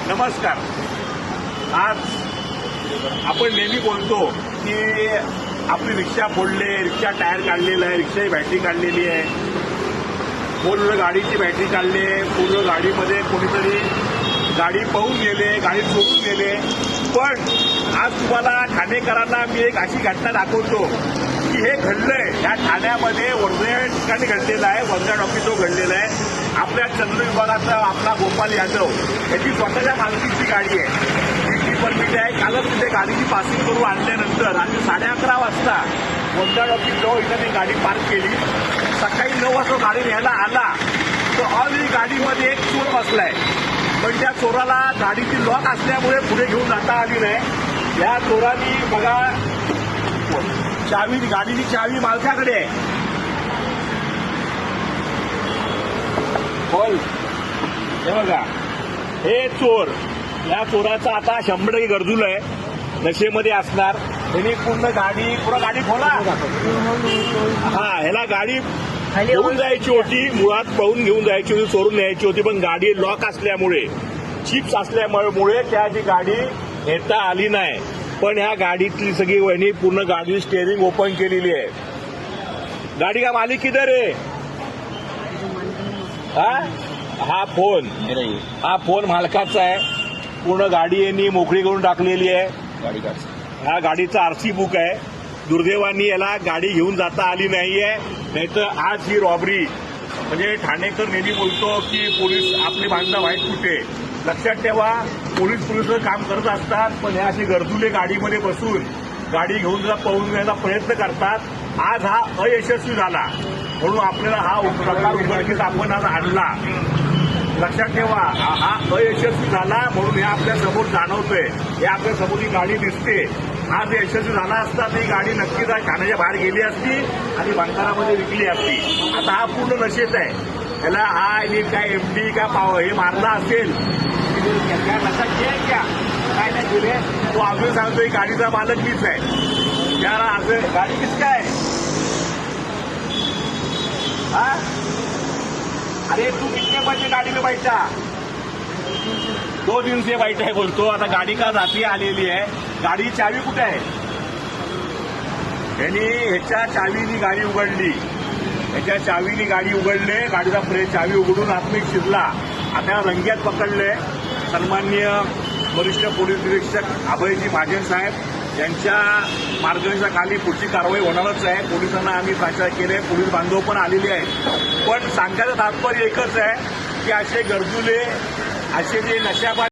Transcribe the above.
नमस्कार. आज आपण नेहमी बोलतो की आपली रिक्षा फोडले, रिक्षा टायर काढलेला आहे, रिक्षाची बॅटरी काढलेली आहे, पूर्ण गाडीची बॅटरी काढली आहे, पूर्ण गाडीमध्ये कोणीतरी गाडी पळून गेले, गाडी चोरून गेले. पण आज तुम्हाला ठाणेकरांना मी एक अशी घटना दाखवतो की हे घडलंय या ठाण्यामध्ये वर्धा ठिकाणी घडलेलं आहे. वर्धा टॉकीजवर घडलेलं आहे. आपल्या चंद्र विभागाचा आपला गोपाल यादव याची स्वतःच्या मालकीची गाडी आहे, ती परमिट आहे. कालच तिथे गाडीची पासिंग करून आणल्यानंतर रात्री 11:30 वाजता वर्धा टॉकीजजवळ इथं ती गाडी पार्क केली. सकाळी 9 वाजता गाडी न्यायला आला तर ऑलरेडी गाडीमध्ये एक चोर बसलाय. पण त्या चोराला गाडीची लॉक असल्यामुळे पुढे घेऊन जाता आली नाही. या चोरांनी बघा चावी, गाडीची चावी मालकाकडे आहे. बोल, हे बघा हे चोर, या चोराचा आता 100% गरजूल आहे, नशेमध्ये असणार. त्यांनी पूर्ण गाडी खोला. हा, ह्याला गाडी घेऊन जायची होती, मुळात पळून घेऊन जायची होती, चोरून न्यायची होती. पण गाडी लॉक असल्यामुळे, चिप्स असल्यामुळे त्याची गाडी नेता आली नाही. पण ह्या गाडीतली सगळी वहिनी पूर्ण गाडी स्टेअरिंग ओपन केलेली आहे. गाडी का मालिक किधर आहे? हा फोन मालकाचा आहे. पूर्ण गाडी यांनी मोकळी करून टाकलेली आहे. हा गाडीचा आरसी बुक आहे. दुर्दैवानी याला गाडी घेऊन जाता आली नाहीये, नाहीतर आज ही रॉबरी. म्हणजे ठाणेकर नेहमी बोलतो की पोलीस आपली बांधव आहेत कुठे. लक्षात ठेवा, पोलीस काम करत असतात, पण हे असे गरजुले गाडीमध्ये बसून गाडी घेऊन पळून जायचा प्रयत्न करतात. आज हा अयशस्वी झाला, म्हणून आपल्याला हा प्रकार उघडकीस आपण आज आणला. लक्षात ठेवा, हा अयशस्वी झाला म्हणून हे आपल्या समोर जाणवतोय. हे आपल्या समोर ही गाडी दिसते. आज यशस्वी झाला असता ती गाडी नक्कीच ठाण्याच्या बाहेर गेली असती आणि बंधारामध्ये विकली असती. आता हा पूर्ण नशेत आहे. त्याला हा काय एमडी का हे मारला असेल, क्या नशा क्या काय नाही केले. तो अजून सांगतोय गाडीचा मालक मीच आहे. याला असं गाडी किसका आहे? हा, अरे तू कितने बजे गाडी में बैठा? 2 दिन से बैठा है बोलतो. आता गाडी का जाती आलेली आहे. गाडी चावी कुठे आहे? यांनी ह्याच्या चावीनी गाडी उघडली. ह्याच्या चावीनी गाडी उघडले, गाडीचा चावी उघडून आतमध्ये शिरला. आता रंग्यात पकडले. सन्माननीय वरिष्ठ पोलीस निरीक्षक अभयजी महाजन साहेब यांच्या मार्गदर्शनाखाली पुढची कारवाई होणारच आहे. पोलिसांना आम्ही प्राचार केले, पोलीस बांधव पण आलेले आहेत. पण सांगायचं तात्पर्य एकच आहे की असे गरजुले, असे जे नशाबाज